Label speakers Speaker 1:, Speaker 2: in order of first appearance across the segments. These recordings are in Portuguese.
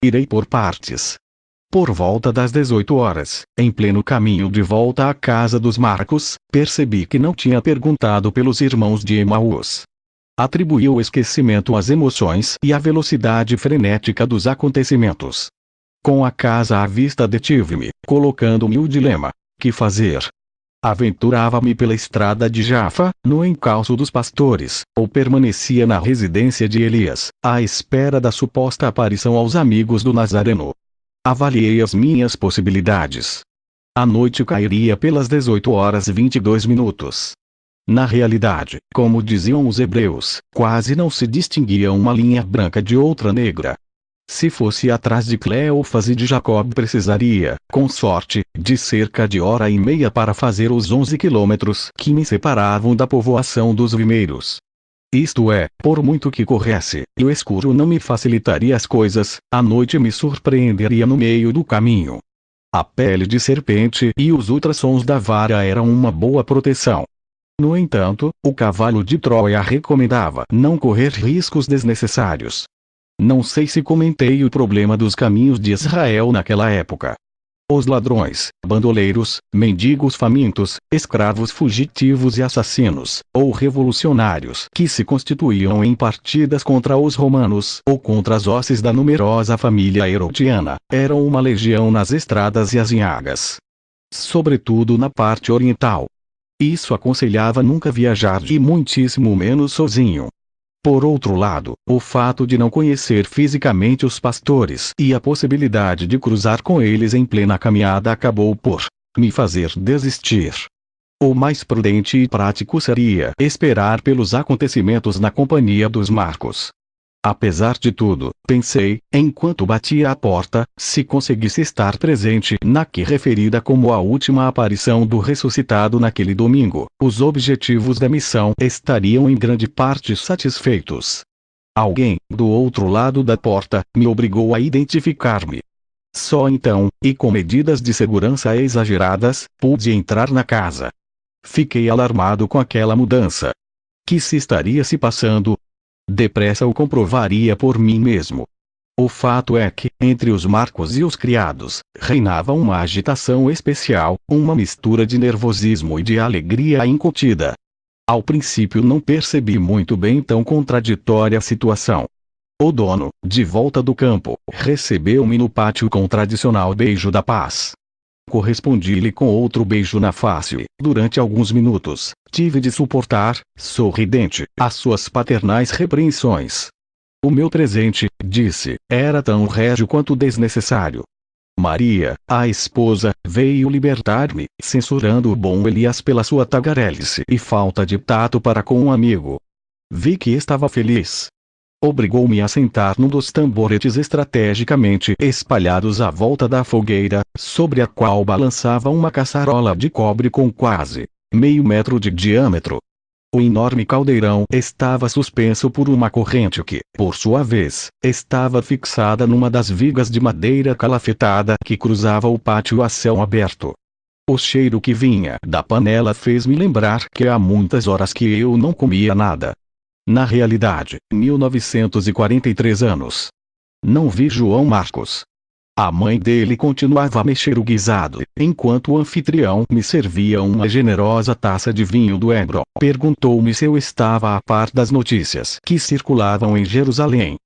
Speaker 1: Irei por partes. Por volta das 18 horas, em pleno caminho de volta à casa dos Marcos, percebi que não tinha perguntado pelos irmãos de Emaús. Atribuí o esquecimento às emoções e à velocidade frenética dos acontecimentos. Com a casa à vista detive-me, colocando-me o dilema: que fazer? Aventurava-me pela estrada de Jafa, no encalço dos pastores, ou permanecia na residência de Elias, à espera da suposta aparição aos amigos do Nazareno. Avaliei as minhas possibilidades. A noite cairia pelas 18h22. Na realidade, como diziam os hebreus, quase não se distinguia uma linha branca de outra negra. Se fosse atrás de Cleófas e de Jacob precisaria, com sorte, de cerca de hora e meia para fazer os 11 quilômetros que me separavam da povoação dos Vimeiros. Isto é, por muito que corresse, e o escuro não me facilitaria as coisas, a noite me surpreenderia no meio do caminho. A pele de serpente e os ultrassons da vara eram uma boa proteção. No entanto, o cavalo de Troia recomendava não correr riscos desnecessários. Não sei se comentei o problema dos caminhos de Israel naquela época. Os ladrões, bandoleiros, mendigos famintos, escravos fugitivos e assassinos, ou revolucionários que se constituíam em partidas contra os romanos ou contra as hostes da numerosa família herodiana, eram uma legião nas estradas e azinhagas. Sobretudo na parte oriental. Isso aconselhava nunca viajar e muitíssimo menos sozinho. Por outro lado, o fato de não conhecer fisicamente os pastores e a possibilidade de cruzar com eles em plena caminhada acabou por me fazer desistir. O mais prudente e prático seria esperar pelos acontecimentos na companhia dos Marcos. Apesar de tudo, pensei, enquanto batia à porta, se conseguisse estar presente na que referida como a última aparição do ressuscitado naquele domingo, os objetivos da missão estariam em grande parte satisfeitos. Alguém, do outro lado da porta, me obrigou a identificar-me. Só então, e com medidas de segurança exageradas, pude entrar na casa. Fiquei alarmado com aquela mudança. Que se estaria se passando? Depressa o comprovaria por mim mesmo. O fato é que, entre os Marcos e os criados, reinava uma agitação especial, uma mistura de nervosismo e de alegria incontida. Ao princípio não percebi muito bem tão contraditória situação. O dono, de volta do campo, recebeu-me no pátio com o tradicional beijo da paz. Correspondi-lhe com outro beijo na face e, durante alguns minutos, tive de suportar, sorridente, as suas paternais repreensões. O meu presente, disse, era tão régio quanto desnecessário. Maria, a esposa, veio libertar-me, censurando o bom Elias pela sua tagarelice e falta de tato para com um amigo. Vi que estava feliz. Obrigou-me a sentar num dos tamboretes estrategicamente espalhados à volta da fogueira, sobre a qual balançava uma caçarola de cobre com quase meio metro de diâmetro. O enorme caldeirão estava suspenso por uma corrente que, por sua vez, estava fixada numa das vigas de madeira calafetada que cruzava o pátio a céu aberto. O cheiro que vinha da panela fez-me lembrar que há muitas horas que eu não comia nada. Na realidade, 1943 anos. Não vi João Marcos. A mãe dele continuava a mexer o guisado, enquanto o anfitrião me servia uma generosa taça de vinho do Ebro. Perguntou-me se eu estava a par das notícias que circulavam em Jerusalém.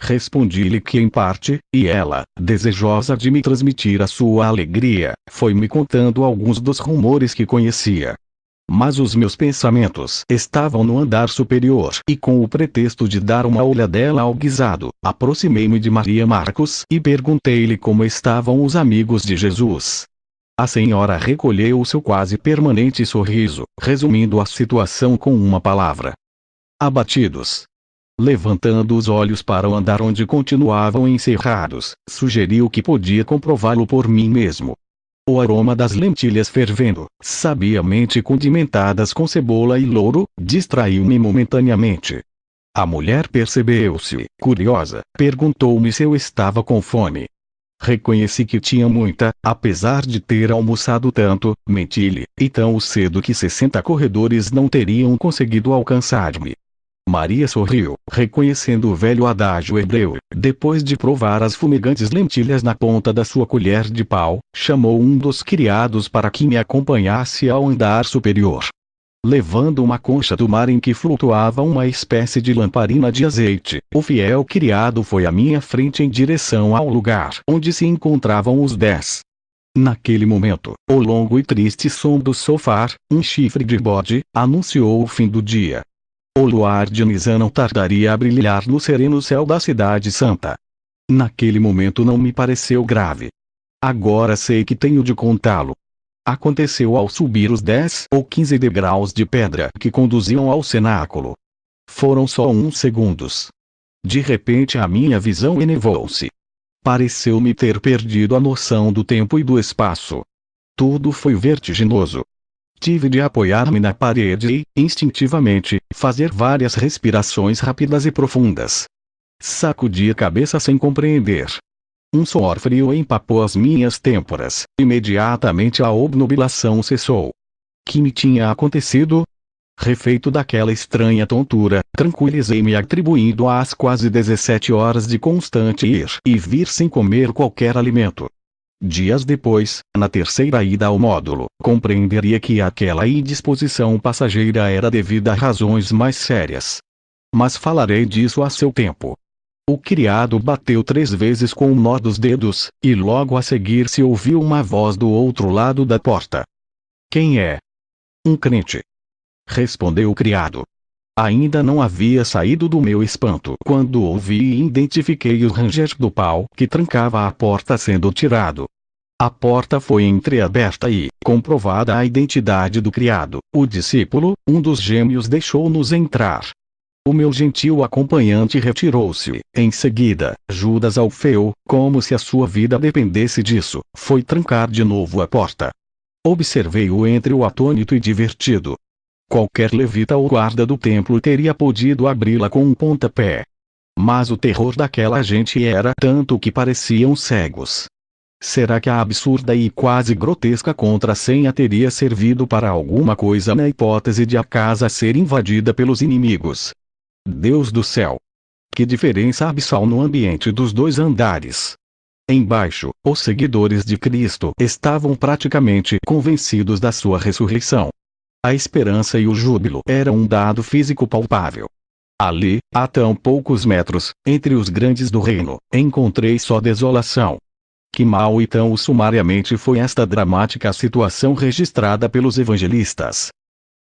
Speaker 1: Respondi-lhe que em parte, e ela, desejosa de me transmitir a sua alegria, foi me contando alguns dos rumores que conhecia. Mas os meus pensamentos estavam no andar superior e com o pretexto de dar uma olhadela ao guisado, aproximei-me de Maria Marcos e perguntei-lhe como estavam os amigos de Jesus. A senhora recolheu o seu quase permanente sorriso, resumindo a situação com uma palavra: abatidos. Levantando os olhos para o andar onde continuavam encerrados, sugeriu que podia comprová-lo por mim mesmo. O aroma das lentilhas fervendo, sabiamente condimentadas com cebola e louro, distraiu-me momentaneamente. A mulher percebeu-se, curiosa, perguntou-me se eu estava com fome. Reconheci que tinha muita, apesar de ter almoçado tanto, menti-lhe, e tão cedo que 60 corredores não teriam conseguido alcançar-me. Maria sorriu, reconhecendo o velho adágio hebreu. Depois de provar as fumegantes lentilhas na ponta da sua colher de pau, chamou um dos criados para que me acompanhasse ao andar superior. Levando uma concha do mar em que flutuava uma espécie de lamparina de azeite, o fiel criado foi à minha frente em direção ao lugar onde se encontravam os 10. Naquele momento, o longo e triste som do sofá, um chifre de bode, anunciou o fim do dia. O luar de Nisan não tardaria a brilhar no sereno céu da cidade santa. Naquele momento não me pareceu grave. Agora sei que tenho de contá-lo. Aconteceu ao subir os 10 ou 15 degraus de pedra que conduziam ao cenáculo. Foram só uns segundos. De repente a minha visão elevou-se. Pareceu-me ter perdido a noção do tempo e do espaço. Tudo foi vertiginoso. Tive de apoiar-me na parede e, instintivamente, fazer várias respirações rápidas e profundas. Sacudi a cabeça sem compreender. Um suor frio empapou as minhas têmporas. Imediatamente a obnubilação cessou. Que me tinha acontecido? Refeito daquela estranha tontura, tranquilizei-me atribuindo às quase 17 horas de constante ir e vir sem comer qualquer alimento. Dias depois, na terceira ida ao módulo, compreenderia que aquela indisposição passageira era devida a razões mais sérias. Mas falarei disso a seu tempo. O criado bateu 3 vezes com o nó dos dedos, e logo a seguir se ouviu uma voz do outro lado da porta. Quem é? Um crente. Respondeu o criado. Ainda não havia saído do meu espanto quando ouvi e identifiquei o ranger do pau que trancava a porta sendo tirado. A porta foi entreaberta e, comprovada a identidade do criado, o discípulo, um dos gêmeos deixou-nos entrar. O meu gentil acompanhante retirou-se. Em seguida, Judas Alfeu, como se a sua vida dependesse disso, foi trancar de novo a porta. Observei-o entre o atônito e divertido. Qualquer levita ou guarda do templo teria podido abri-la com um pontapé. Mas o terror daquela gente era tanto que pareciam cegos. Será que a absurda e quase grotesca contrassenha teria servido para alguma coisa na hipótese de a casa ser invadida pelos inimigos? Deus do céu! Que diferença abissal no ambiente dos 2 andares! Embaixo, os seguidores de Cristo estavam praticamente convencidos da sua ressurreição. A esperança e o júbilo eram um dado físico palpável. Ali, a tão poucos metros, entre os grandes do reino, encontrei só desolação. Que mal e tão sumariamente foi esta dramática situação registrada pelos evangelistas.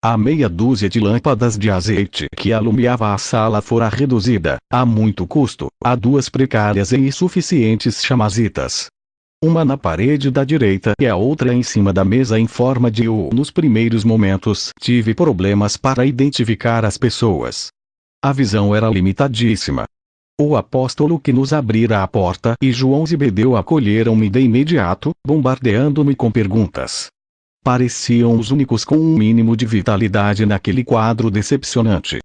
Speaker 1: A meia dúzia de lâmpadas de azeite que alumiava a sala fora reduzida, a muito custo, a 2 precárias e insuficientes chamazitas. Uma na parede da direita e a outra em cima da mesa em forma de U. Nos primeiros momentos tive problemas para identificar as pessoas. A visão era limitadíssima. O apóstolo que nos abrira a porta e João Zebedeu acolheram-me de imediato, bombardeando-me com perguntas. Pareciam os únicos com um mínimo de vitalidade naquele quadro decepcionante.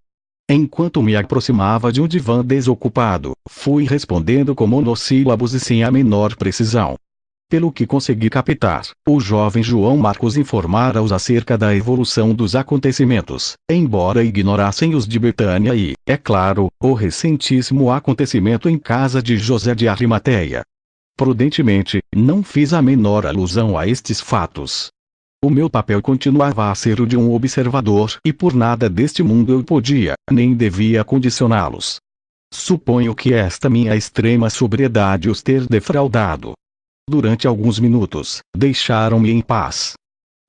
Speaker 1: Enquanto me aproximava de um divã desocupado, fui respondendo com monossílabos e sem a menor precisão. Pelo que consegui captar, o jovem João Marcos informara-os acerca da evolução dos acontecimentos, embora ignorassem os de Betânia e, é claro, o recentíssimo acontecimento em casa de José de Arimateia. Prudentemente, não fiz a menor alusão a estes fatos. O meu papel continuava a ser o de um observador e por nada deste mundo eu podia, nem devia condicioná-los. Suponho que esta minha extrema sobriedade os ter defraudado. Durante alguns minutos, deixaram-me em paz.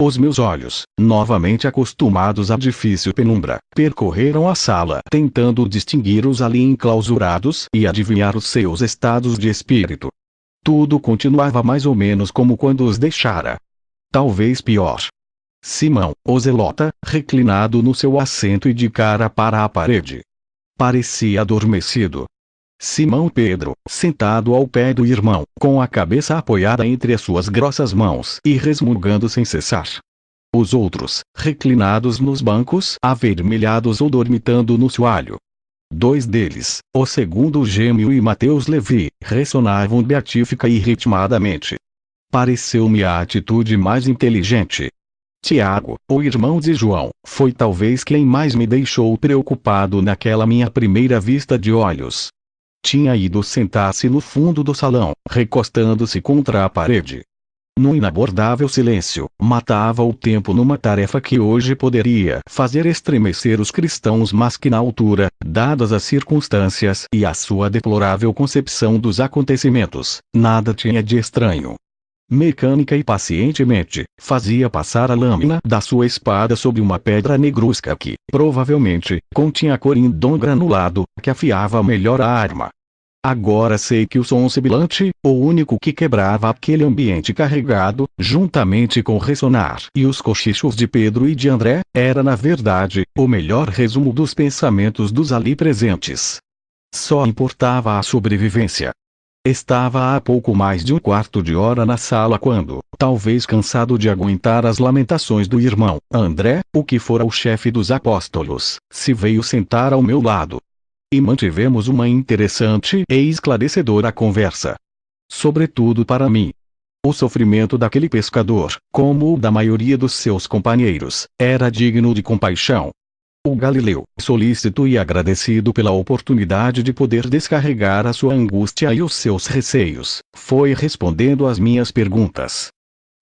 Speaker 1: Os meus olhos, novamente acostumados à difícil penumbra, percorreram a sala tentando distinguir os ali enclausurados e adivinhar os seus estados de espírito. Tudo continuava mais ou menos como quando os deixara. Talvez pior. Simão, o zelota, reclinado no seu assento e de cara para a parede. Parecia adormecido. Simão Pedro, sentado ao pé do irmão, com a cabeça apoiada entre as suas grossas mãos e resmungando sem cessar. Os outros, reclinados nos bancos, avermelhados ou dormitando no soalho. 2 deles, o segundo gêmeo e Mateus Levi, ressonavam beatífica e ritmadamente. Pareceu-me a atitude mais inteligente. Tiago, o irmão de João, foi talvez quem mais me deixou preocupado naquela minha primeira vista de olhos. Tinha ido sentar-se no fundo do salão, recostando-se contra a parede. No inabordável silêncio, matava o tempo numa tarefa que hoje poderia fazer estremecer os cristãos, mas que na altura, dadas as circunstâncias e a sua deplorável concepção dos acontecimentos, nada tinha de estranho. Mecânica e pacientemente, fazia passar a lâmina da sua espada sobre uma pedra negruzca que, provavelmente, continha corindon granulado, que afiava melhor a arma. Agora sei que o som sibilante, o único que quebrava aquele ambiente carregado, juntamente com o ressonar e os cochichos de Pedro e de André, era na verdade, o melhor resumo dos pensamentos dos ali presentes. Só importava a sobrevivência. Estava há pouco mais de um quarto de hora na sala quando, talvez cansado de aguentar as lamentações do irmão, André, o que fora o chefe dos apóstolos, se veio sentar ao meu lado. E mantivemos uma interessante e esclarecedora conversa. Sobretudo para mim. O sofrimento daquele pescador, como o da maioria dos seus companheiros, era digno de compaixão. O Galileu, solícito e agradecido pela oportunidade de poder descarregar a sua angústia e os seus receios, foi respondendo às minhas perguntas.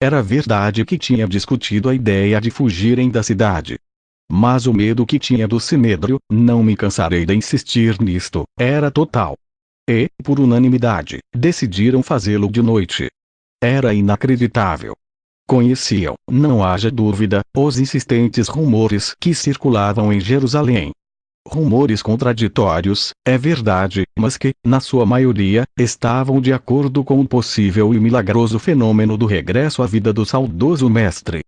Speaker 1: Era verdade que tinha discutido a ideia de fugirem da cidade. Mas o medo que tinha do Sinédrio, não me cansarei de insistir nisto, era total. E, por unanimidade, decidiram fazê-lo de noite. Era inacreditável. Conheciam, não haja dúvida, os insistentes rumores que circulavam em Jerusalém. Rumores contraditórios, é verdade, mas que, na sua maioria, estavam de acordo com o possível e milagroso fenômeno do regresso à vida do saudoso mestre.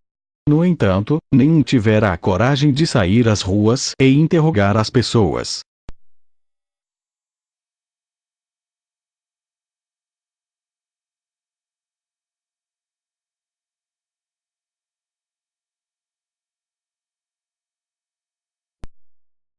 Speaker 1: No entanto, nenhum tivera a coragem de sair às ruas e interrogar as pessoas.